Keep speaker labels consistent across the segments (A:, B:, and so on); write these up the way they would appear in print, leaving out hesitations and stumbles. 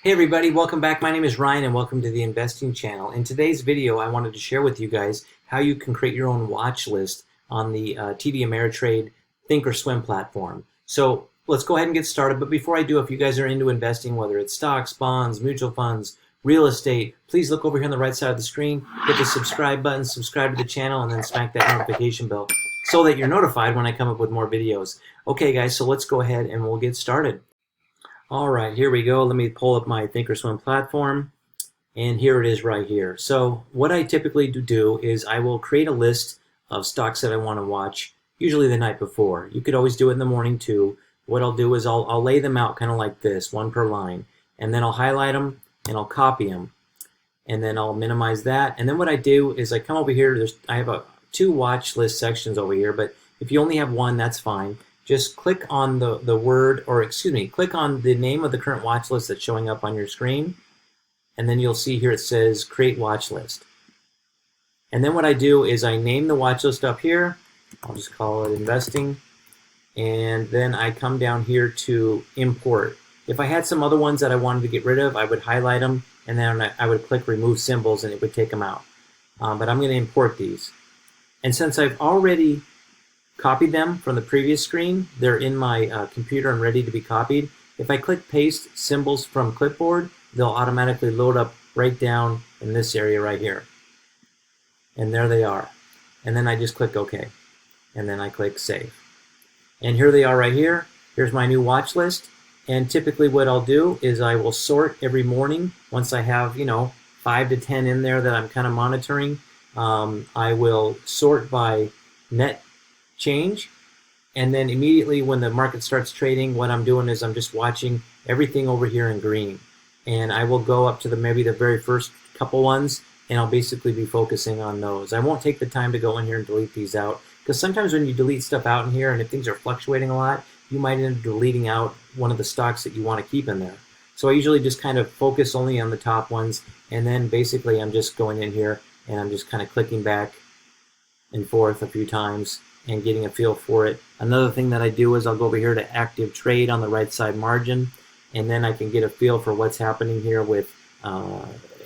A: Hey everybody, welcome back. My name is Ryan and welcome to the Investing Channel. In today's video, I wanted to share with you guys how you can create your own watch list on the TD Ameritrade ThinkOrSwim platform. So let's go ahead and get started. But before I do, if you guys are into investing, whether it's stocks, bonds, mutual funds, real estate, please look over here on the right side of the screen, hit the subscribe button, subscribe to the channel, and then smack that notification bell so that you're notified when I come up with more videos. Okay guys, so let's go ahead and we'll get started. All right, here we go. Let me pull up my ThinkOrSwim platform, and here it is right here. So what I typically do is I will create a list of stocks that I want to watch, usually the night before. You could always do it in the morning too. What I'll do is I'll lay them out kind of like this, one per line, and then I'll highlight them and I'll copy them, and then I'll minimize that. And then what I do is I come over here. I have two watch list sections over here, but if you only have one, that's fine. Just click on the word, or excuse me, click on the name of the current watch list that's showing up on your screen, and then you'll see here it says create watch list. And then what I do is I name the watch list up here. I'll just call it investing, and then I come down here to import. If I had some other ones that I wanted to get rid of, I would highlight them, and then I would click remove symbols and it would take them out. But I'm going to import these. And since I've already copied them from the previous screen, they're in my computer and ready to be copied. If I click paste symbols from clipboard, they'll automatically load up right down in this area right here. And there they are. And then I just click OK. And then I click save. And here they are right here. Here's my new watch list. And typically what I'll do is I will sort every morning. Once I have, 5 to 10 in there that I'm kind of monitoring, I will sort by net change, and then immediately when the market starts trading, what I'm doing is I'm just watching everything over here in green, and I will go up to maybe the very first couple ones, and I'll basically be focusing on those. I won't take the time to go in here and delete these out, because sometimes when you delete stuff out in here and if things are fluctuating a lot, you might end up deleting out one of the stocks that you want to keep in there. So I usually just kind of focus only on the top ones, and then basically I'm just going in here and I'm just kind of clicking back and forth a few times and getting a feel for it. Another thing that I do is I'll go over here to active trade on the right side margin, and then I can get a feel for what's happening here with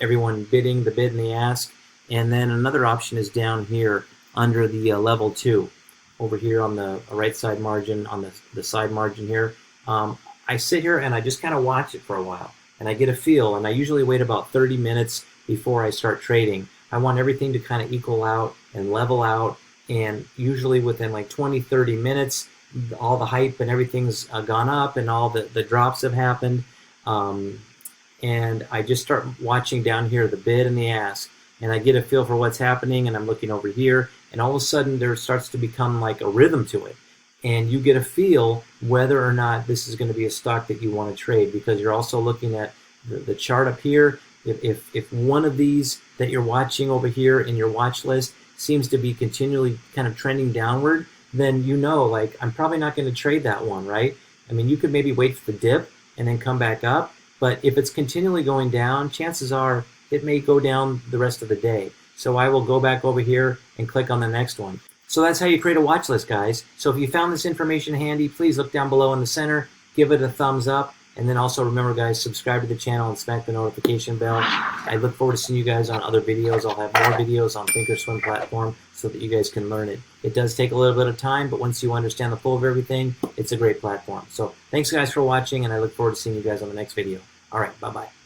A: everyone bidding, the bid and the ask. And then another option is down here under the level 2 over here on the right side margin, on the side margin here. I sit here and I just kind of watch it for a while and I get a feel, and I usually wait about 30 minutes before I start trading. I want everything to kind of equal out and level out, and usually within like 20-30 minutes all the hype and everything's gone up and all the drops have happened, and I just start watching down here the bid and the ask, and I get a feel for what's happening, and I'm looking over here, and all of a sudden there starts to become like a rhythm to it, and you get a feel whether or not this is going to be a stock that you want to trade, because you're also looking at the chart up here. If one of these that you're watching over here in your watch list seems to be continually kind of trending downward, then like I'm probably not going to trade that one, right? I mean, you could maybe wait for the dip and then come back up, but if it's continually going down, chances are it may go down the rest of the day. So I will go back over here and click on the next one. So that's how you create a watch list, guys. So if you found this information handy, please look down below in the center, give it a thumbs up, and then also remember, guys, subscribe to the channel and smack the notification bell. I look forward to seeing you guys on other videos. I'll have more videos on ThinkOrSwim platform so that you guys can learn it. It does take a little bit of time, but once you understand the flow of everything, it's a great platform. So thanks, guys, for watching, and I look forward to seeing you guys on the next video. All right, bye-bye.